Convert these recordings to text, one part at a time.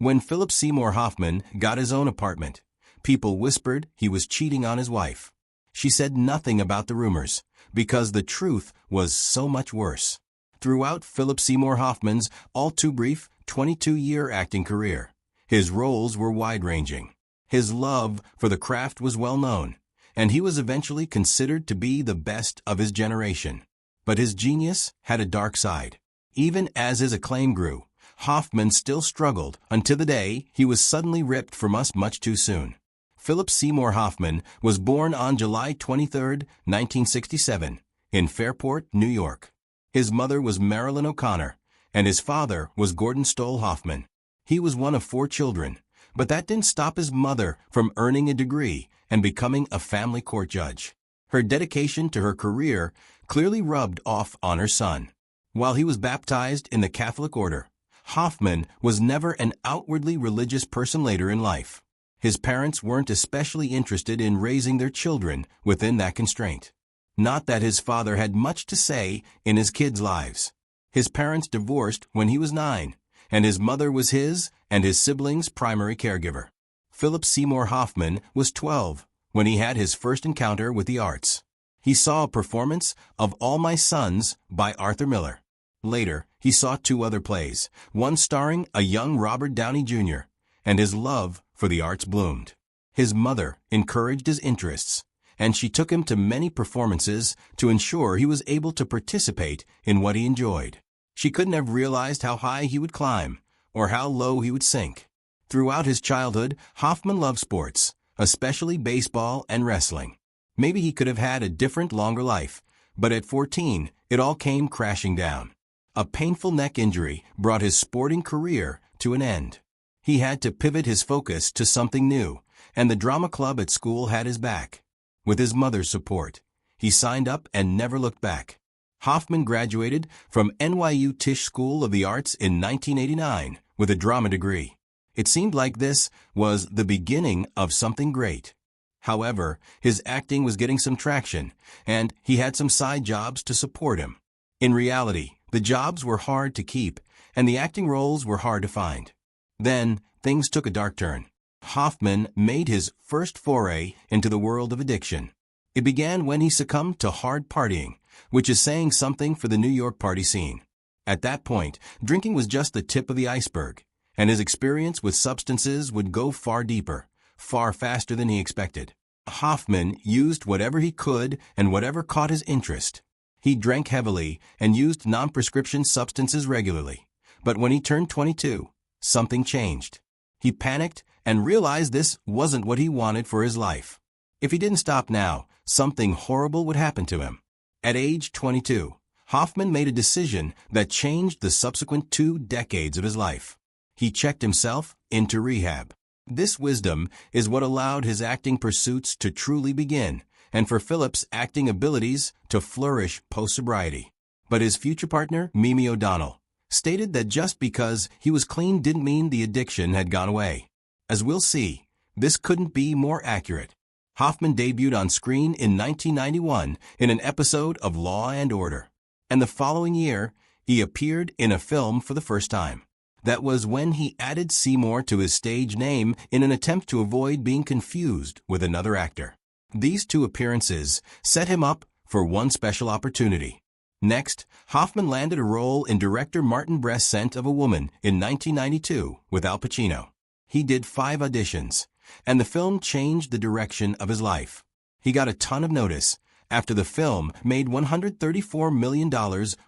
When Philip Seymour Hoffman got his own apartment, people whispered he was cheating on his wife. She said nothing about the rumors, because the truth was so much worse. Throughout Philip Seymour Hoffman's all-too-brief 22-year acting career, his roles were wide-ranging. His love for the craft was well-known, and he was eventually considered to be the best of his generation. But his genius had a dark side. Even as his acclaim grew, Hoffman still struggled until the day he was suddenly ripped from us much too soon. Philip Seymour Hoffman was born on July 23, 1967, in Fairport, New York. His mother was Marilyn O'Connor, and his father was Gordon Stoll Hoffman. He was one of 4 children, but that didn't stop his mother from earning a degree and becoming a family court judge. Her dedication to her career clearly rubbed off on her son. While he was baptized in the Catholic order, Hoffman was never an outwardly religious person later in life. His parents weren't especially interested in raising their children within that constraint. Not that his father had much to say in his kids' lives. His parents divorced when he was 9, and his mother was his and his siblings' primary caregiver. Philip Seymour Hoffman was 12 when he had his first encounter with the arts. He saw a performance of All My Sons by Arthur Miller. Later, he saw 2 other plays, one starring a young Robert Downey Jr., and his love for the arts bloomed. His mother encouraged his interests, and she took him to many performances to ensure he was able to participate in what he enjoyed. She couldn't have realized how high he would climb or how low he would sink. Throughout his childhood, Hoffman loved sports, especially baseball and wrestling. Maybe he could have had a different, longer life, but at 14, it all came crashing down. A painful neck injury brought his sporting career to an end. He had to pivot his focus to something new, and the drama club at school had his back. With his mother's support, he signed up and never looked back. Hoffman graduated from NYU Tisch School of the Arts in 1989 with a drama degree. It seemed like this was the beginning of something great. However, his acting was getting some traction, and he had some side jobs to support him. In reality, the jobs were hard to keep, and the acting roles were hard to find. Then, things took a dark turn. Hoffman made his first foray into the world of addiction. It began when he succumbed to hard partying, which is saying something for the New York party scene. At that point, drinking was just the tip of the iceberg, and his experience with substances would go far deeper, far faster than he expected. Hoffman used whatever he could and whatever caught his interest. He drank heavily and used non-prescription substances regularly. But when he turned 22, something changed. He panicked and realized this wasn't what he wanted for his life. If he didn't stop now, something horrible would happen to him. At age 22, Hoffman made a decision that changed the subsequent 2 decades of his life. He checked himself into rehab. This wisdom is what allowed his acting pursuits to truly begin, and for Philip's acting abilities to flourish post-sobriety. But his future partner, Mimi O'Donnell, stated that just because he was clean didn't mean the addiction had gone away. As we'll see, this couldn't be more accurate. Hoffman debuted on screen in 1991 in an episode of Law and Order, and the following year, he appeared in a film for the first time. That was when he added Seymour to his stage name in an attempt to avoid being confused with another actor. These 2 appearances set him up for one special opportunity. Next, Hoffman landed a role in director Martin Brest's Scent of a Woman in 1992 with Al Pacino. He did 5 auditions, and the film changed the direction of his life. He got a ton of notice after the film made $134 million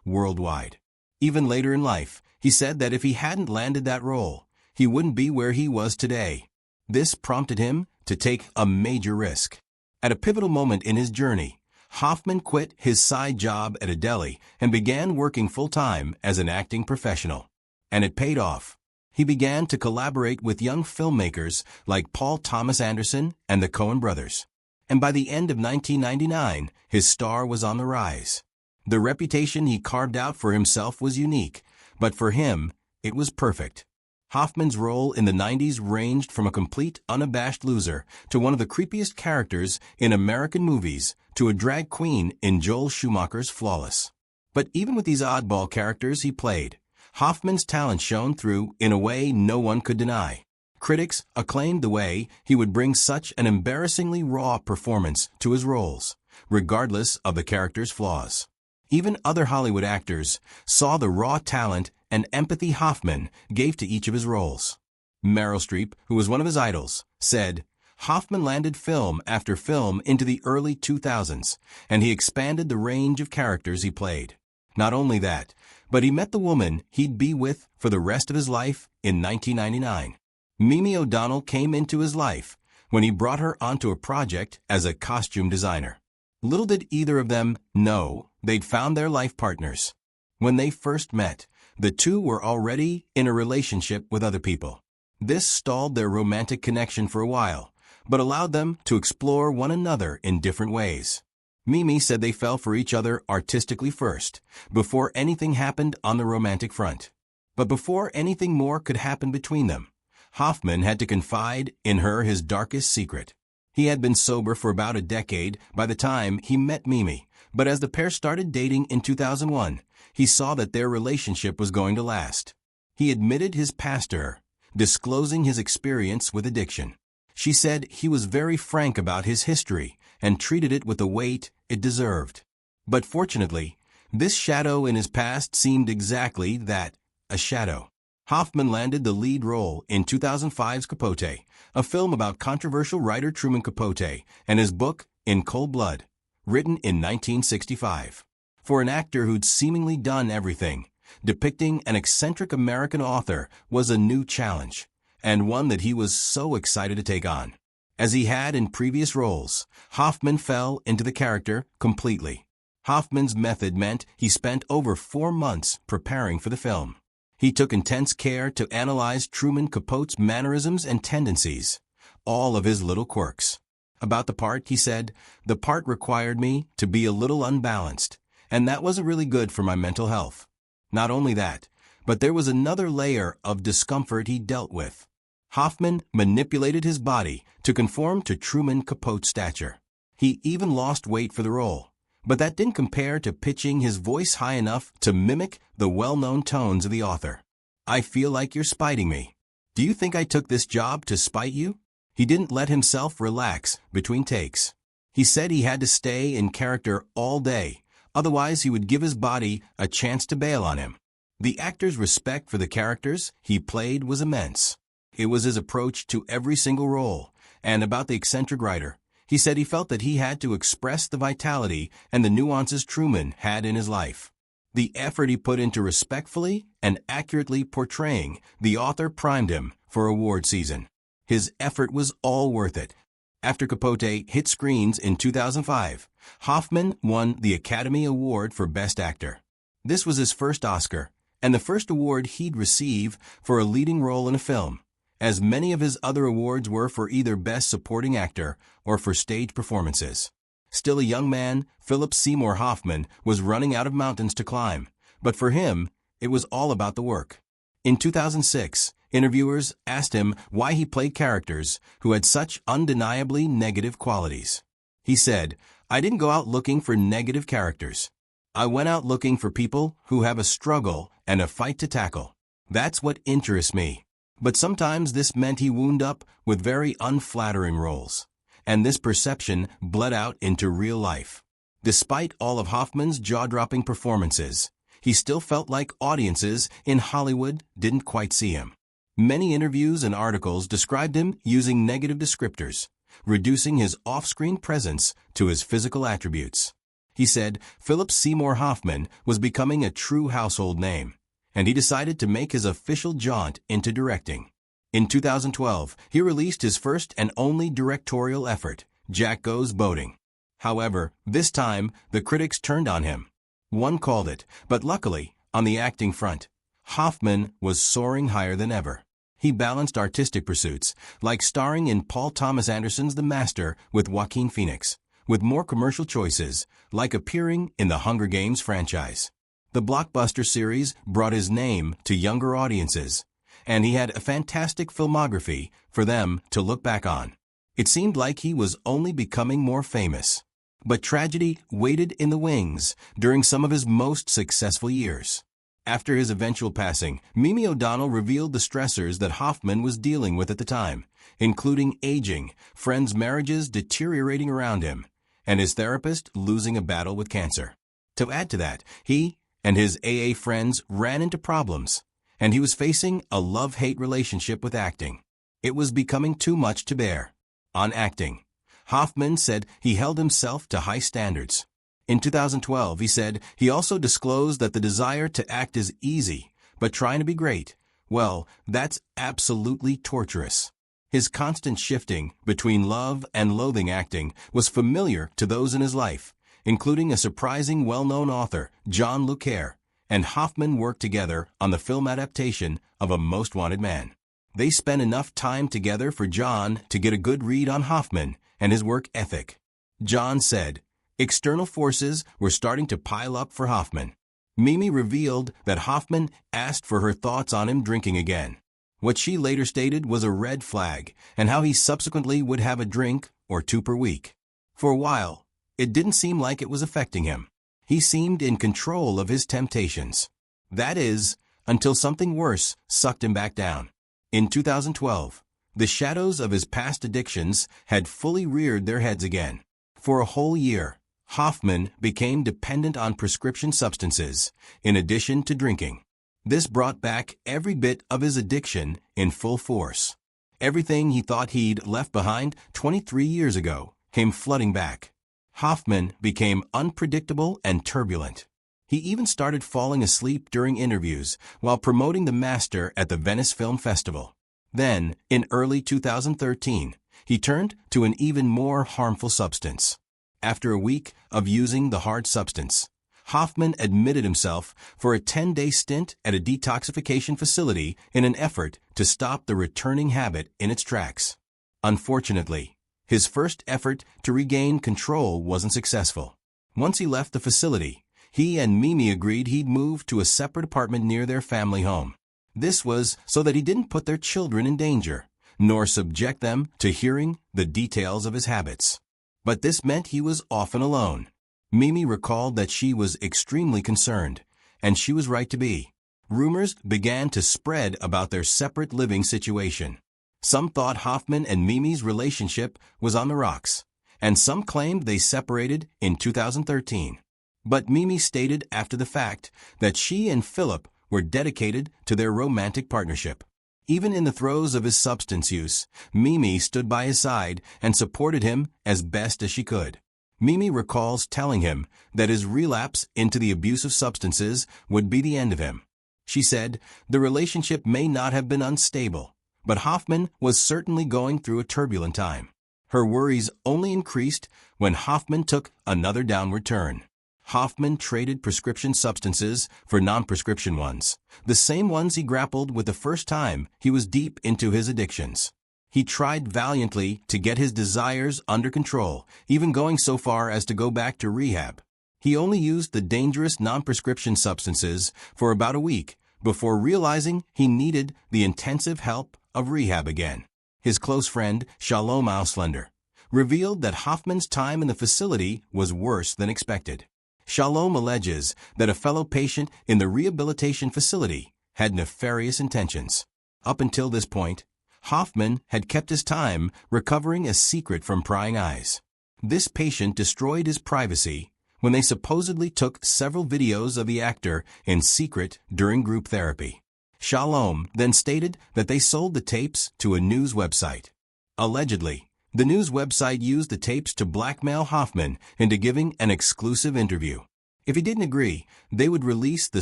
worldwide. Even later in life, he said that if he hadn't landed that role, he wouldn't be where he was today. This prompted him to take a major risk. At a pivotal moment in his journey, Hoffman quit his side job at a deli and began working full-time as an acting professional. And it paid off. He began to collaborate with young filmmakers like Paul Thomas Anderson and the Coen brothers. And by the end of 1999, his star was on the rise. The reputation he carved out for himself was unique, but for him, it was perfect. Hoffman's role in the 90s ranged from a complete, unabashed loser to one of the creepiest characters in American movies to a drag queen in Joel Schumacher's Flawless. But even with these oddball characters he played, Hoffman's talent shone through in a way no one could deny. Critics acclaimed the way he would bring such an embarrassingly raw performance to his roles, regardless of the character's flaws. Even other Hollywood actors saw the raw talent and empathy Hoffman gave to each of his roles. Meryl Streep, who was one of his idols, said, "Hoffman landed film after film into the early 2000s, and he expanded the range of characters he played. Not only that, but he met the woman he'd be with for the rest of his life in 1999. Mimi O'Donnell came into his life when he brought her onto a project as a costume designer. Little did either of them know they'd found their life partners. When they first met, the two were already in a relationship with other people. This stalled their romantic connection for a while, but allowed them to explore one another in different ways. Mimi said they fell for each other artistically first, before anything happened on the romantic front. But before anything more could happen between them, Hoffman had to confide in her his darkest secret. He had been sober for about a decade by the time he met Mimi, but as the pair started dating in 2001, he saw that their relationship was going to last. He admitted his past to her, disclosing his experience with addiction. She said he was very frank about his history and treated it with the weight it deserved. But fortunately, this shadow in his past seemed exactly that, a shadow. Hoffman landed the lead role in 2005's Capote, a film about controversial writer Truman Capote and his book In Cold Blood, written in 1965. For an actor who'd seemingly done everything, depicting an eccentric American author was a new challenge, and one that he was so excited to take on. As he had in previous roles, Hoffman fell into the character completely. Hoffman's method meant he spent over 4 months preparing for the film. He took intense care to analyze Truman Capote's mannerisms and tendencies, all of his little quirks. About the part, he said, "The part required me to be a little unbalanced, and that wasn't really good for my mental health." Not only that, but there was another layer of discomfort he dealt with. Hoffman manipulated his body to conform to Truman Capote's stature. He even lost weight for the role, but that didn't compare to pitching his voice high enough to mimic the well-known tones of the author. "I feel like you're spiting me. Do you think I took this job to spite you?" He didn't let himself relax between takes. He said he had to stay in character all day, otherwise he would give his body a chance to bail on him. The actor's respect for the characters he played was immense. It was his approach to every single role, and about the eccentric writer, he said he felt that he had to express the vitality and the nuances Truman had in his life. The effort he put into respectfully and accurately portraying the author primed him for award season. His effort was all worth it. After Capote hit screens in 2005, Hoffman won the Academy Award for Best Actor. This was his first Oscar, and the first award he'd receive for a leading role in a film, as many of his other awards were for either Best Supporting Actor or for stage performances. Still a young man, Philip Seymour Hoffman was running out of mountains to climb, but for him, it was all about the work. In 2006, interviewers asked him why he played characters who had such undeniably negative qualities. He said, "I didn't go out looking for negative characters. I went out looking for people who have a struggle and a fight to tackle. That's what interests me." But sometimes this meant he wound up with very unflattering roles, and this perception bled out into real life. Despite all of Hoffman's jaw-dropping performances, he still felt like audiences in Hollywood didn't quite see him. Many interviews and articles described him using negative descriptors, reducing his off-screen presence to his physical attributes. He said Philip Seymour Hoffman was becoming a true household name, and he decided to make his official jaunt into directing. In 2012, he released his first and only directorial effort, Jack Goes Boating. However, this time, the critics turned on him. One called it, but luckily, on the acting front, Hoffman was soaring higher than ever. He balanced artistic pursuits, like starring in Paul Thomas Anderson's The Master with Joaquin Phoenix, with more commercial choices, like appearing in the Hunger Games franchise. The blockbuster series brought his name to younger audiences, and he had a fantastic filmography for them to look back on. It seemed like he was only becoming more famous. But tragedy waited in the wings during some of his most successful years. After his eventual passing, Mimi O'Donnell revealed the stressors that Hoffman was dealing with at the time, including aging, friends' marriages deteriorating around him, and his therapist losing a battle with cancer. To add to that, he and his AA friends ran into problems, and he was facing a love-hate relationship with acting. It was becoming too much to bear. On acting, Hoffman said he held himself to high standards. In 2012, he said he also disclosed that the desire to act is easy, but trying to be great, well, that's absolutely torturous. His constant shifting between love and loathing acting was familiar to those in his life, including a surprising well-known author, John Le Carre, and Hoffman worked together on the film adaptation of A Most Wanted Man. They spent enough time together for John to get a good read on Hoffman and his work ethic. John said, external forces were starting to pile up for Hoffman. Mimi revealed that Hoffman asked for her thoughts on him drinking again. What she later stated was a red flag, and how he subsequently would have a drink or two per week. For a while, it didn't seem like it was affecting him. He seemed in control of his temptations. That is, until something worse sucked him back down. In 2012, the shadows of his past addictions had fully reared their heads again. For a whole year, Hoffman became dependent on prescription substances, in addition to drinking. This brought back every bit of his addiction in full force. Everything he thought he'd left behind 23 years ago came flooding back. Hoffman became unpredictable and turbulent. He even started falling asleep during interviews while promoting The Master at the Venice Film Festival. Then, in early 2013, he turned to an even more harmful substance. After a week of using the hard substance, Hoffman admitted himself for a 10-day stint at a detoxification facility in an effort to stop the returning habit in its tracks. Unfortunately, his first effort to regain control wasn't successful. Once he left the facility, he and Mimi agreed he'd move to a separate apartment near their family home. This was so that he didn't put their children in danger, nor subject them to hearing the details of his habits. But this meant he was often alone. Mimi recalled that she was extremely concerned, and she was right to be. Rumors began to spread about their separate living situation. Some thought Hoffman and Mimi's relationship was on the rocks, and some claimed they separated in 2013. But Mimi stated after the fact that she and Philip were dedicated to their romantic partnership. Even in the throes of his substance use, Mimi stood by his side and supported him as best as she could. Mimi recalls telling him that his relapse into the abuse of substances would be the end of him. She said, the relationship may not have been unstable, but Hoffman was certainly going through a turbulent time. Her worries only increased when Hoffman took another downward turn. Hoffman traded prescription substances for non-prescription ones, the same ones he grappled with the first time he was deep into his addictions. He tried valiantly to get his desires under control, even going so far as to go back to rehab. He only used the dangerous non-prescription substances for about a week before realizing he needed the intensive help of rehab again. His close friend, Shalom Auslander, revealed that Hoffman's time in the facility was worse than expected. Shalom alleges that a fellow patient in the rehabilitation facility had nefarious intentions. Up until this point, Hoffman had kept his time recovering a secret from prying eyes. This patient destroyed his privacy when they supposedly took several videos of the actor in secret during group therapy. Shalom then stated that they sold the tapes to a news website. Allegedly, the news website used the tapes to blackmail Hoffman into giving an exclusive interview. If he didn't agree, they would release the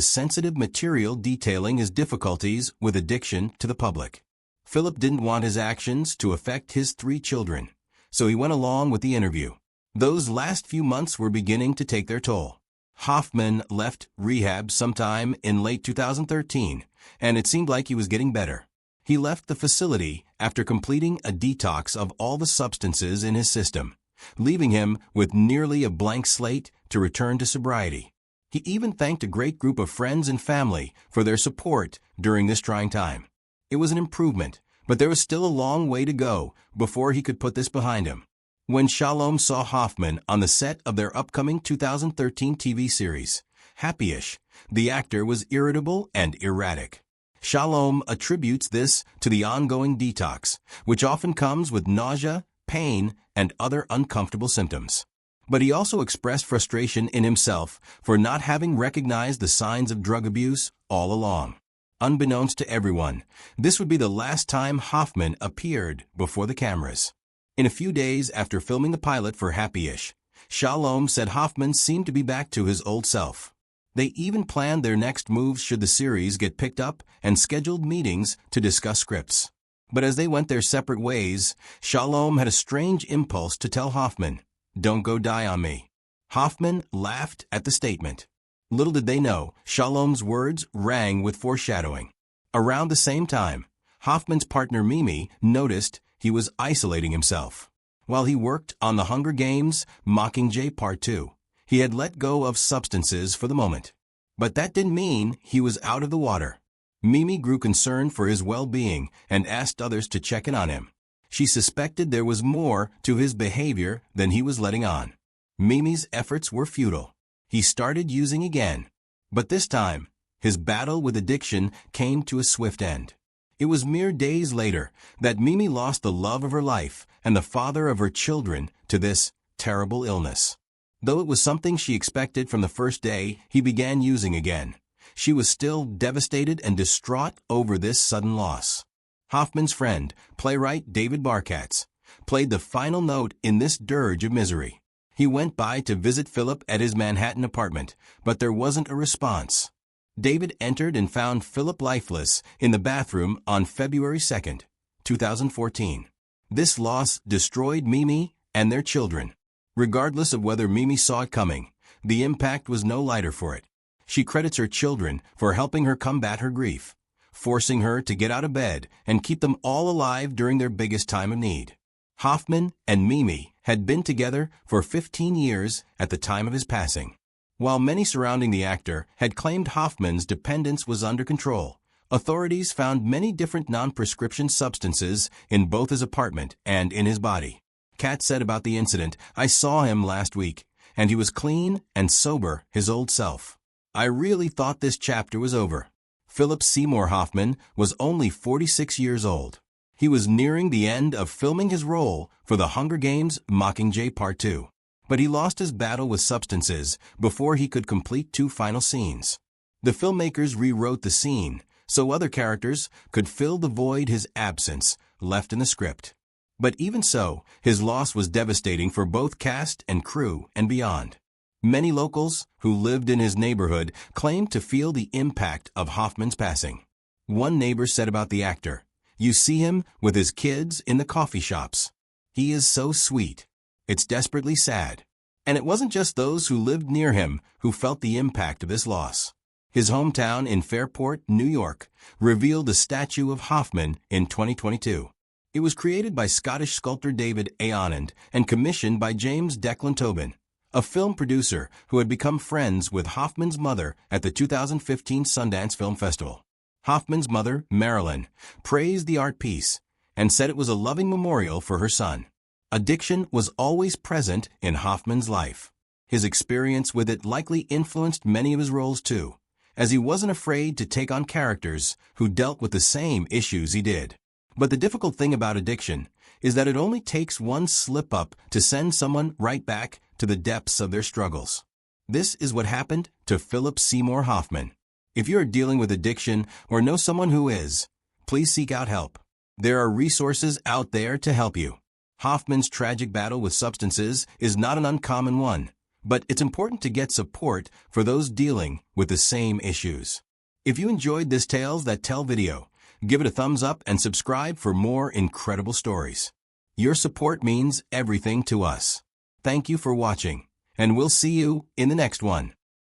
sensitive material detailing his difficulties with addiction to the public. Philip didn't want his actions to affect his 3 children, so he went along with the interview. Those last few months were beginning to take their toll. Hoffman left rehab sometime in late 2013, and it seemed like he was getting better. He left the facility after completing a detox of all the substances in his system, leaving him with nearly a blank slate to return to sobriety. He even thanked a great group of friends and family for their support during this trying time. It was an improvement, but there was still a long way to go before he could put this behind him. When Shalom saw Hoffman on the set of their upcoming 2013 TV series, Happy-ish, the actor was irritable and erratic. Shalom attributes this to the ongoing detox, which often comes with nausea, pain, and other uncomfortable symptoms. But he also expressed frustration in himself for not having recognized the signs of drug abuse all along. Unbeknownst to everyone, this would be the last time Hoffman appeared before the cameras. In a few days after filming the pilot for Happy-ish, Shalom said Hoffman seemed to be back to his old self. They even planned their next moves should the series get picked up and scheduled meetings to discuss scripts. But as they went their separate ways, Shalom had a strange impulse to tell Hoffman, "Don't go die on me." Hoffman laughed at the statement. Little did they know, Shalom's words rang with foreshadowing. Around the same time, Hoffman's partner Mimi noticed he was isolating himself. While he worked on The Hunger Games, Mockingjay Part 2, he had let go of substances for the moment. But that didn't mean he was out of the water. Mimi grew concerned for his well-being and asked others to check in on him. She suspected there was more to his behavior than he was letting on. Mimi's efforts were futile. He started using again. But this time, his battle with addiction came to a swift end. It was mere days later that Mimi lost the love of her life and the father of her children to this terrible illness. Though it was something she expected from the first day he began using again, she was still devastated and distraught over this sudden loss. Hoffman's friend, playwright David Barkatz, played the final note in this dirge of misery. He went by to visit Philip at his Manhattan apartment, but there wasn't a response. David entered and found Philip lifeless in the bathroom on February 2nd, 2014. This loss destroyed Mimi and their children. Regardless of whether Mimi saw it coming, the impact was no lighter for it. She credits her children for helping her combat her grief, forcing her to get out of bed and keep them all alive during their biggest time of need. Hoffman and Mimi had been together for 15 years at the time of his passing. While many surrounding the actor had claimed Hoffman's dependence was under control, authorities found many different non-prescription substances in both his apartment and in his body. Kat said about the incident, "I saw him last week, and he was clean and sober, his old self. I really thought this chapter was over." Philip Seymour Hoffman was only 46 years old. He was nearing the end of filming his role for The Hunger Games Mockingjay Part 2. But he lost his battle with substances before he could complete 2 final scenes. The filmmakers rewrote the scene so other characters could fill the void his absence left in the script. But even so, his loss was devastating for both cast and crew and beyond. Many locals who lived in his neighborhood claimed to feel the impact of Hoffman's passing. One neighbor said about the actor, "You see him with his kids in the coffee shops. He is so sweet. It's desperately sad." And it wasn't just those who lived near him who felt the impact of this loss. His hometown in Fairport, New York, revealed a statue of Hoffman in 2022. It was created by Scottish sculptor David A. Anand and commissioned by James Declan Tobin, a film producer who had become friends with Hoffman's mother at the 2015 Sundance Film Festival. Hoffman's mother, Marilyn, praised the art piece and said it was a loving memorial for her son. Addiction was always present in Hoffman's life. His experience with it likely influenced many of his roles too, as he wasn't afraid to take on characters who dealt with the same issues he did. But the difficult thing about addiction is that it only takes one slip-up to send someone right back to the depths of their struggles. This is what happened to Philip Seymour Hoffman. If you're dealing with addiction or know someone who is, please seek out help. There are resources out there to help you. Hoffman's tragic battle with substances is not an uncommon one, but it's important to get support for those dealing with the same issues. If you enjoyed this Tales That Tell video, give it a thumbs up and subscribe for more incredible stories. Your support means everything to us. Thank you for watching, and we'll see you in the next one.